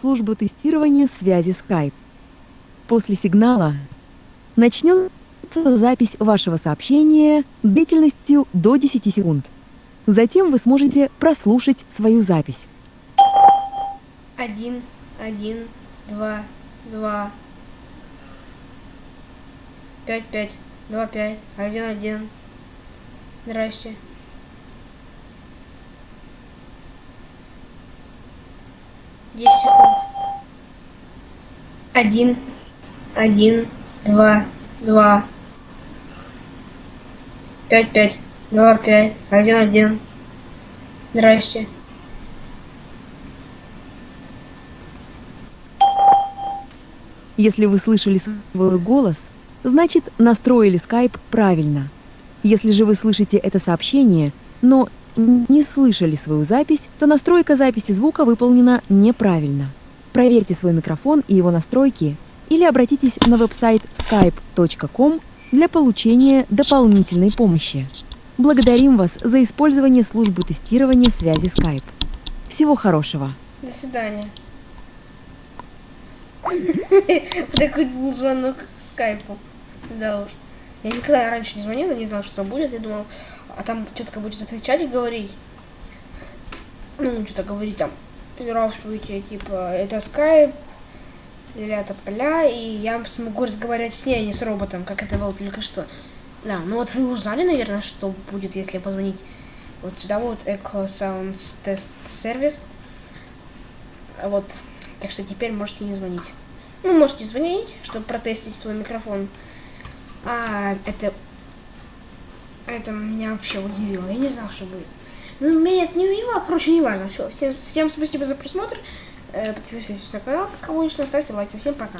службу тестирования связи Skype. После сигнала начнется запись вашего сообщения длительностью до 10 секунд. Затем вы сможете прослушать свою запись. 1, 1, 2, 2, 5, 5, 2, 5, 1, 1. Здрасте. Секунд. 1, 1, 2, 2, 5, 5, 2, 5, 1, 1. Здрасте. Если вы слышали свой голос, значит, настроили Skype правильно. Если же вы слышите это сообщение, но не слышали свою запись, то настройка записи звука выполнена неправильно. Проверьте свой микрофон и его настройки или обратитесь на веб-сайт skype.com для получения дополнительной помощи. Благодарим вас за использование службы тестирования связи Skype. Всего хорошего. До свидания. Такой звонок скайпу. Да уж. Я никогда раньше не звонила, не знала, что будет. Я думал, а там тетка будет отвечать и говорить. Ну, что-то говорить там. Здравствуйте, типа, это скайп. Или это поля, и я смогу разговаривать с ней, а не с роботом, как это было только что. Да, ну вот вы узнали, наверное, что будет, если позвонить вот сюда вот Echo Sounds Test Service. Вот. Так что теперь можете не звонить. Ну, можете звонить, чтобы протестить свой микрофон. А это меня вообще удивило. Я не знала, что будет. Ну, меня это не удивило, короче, не важно. Все. Всем спасибо за просмотр. Подписывайтесь на канал, как обычно, ставьте лайки. Всем пока.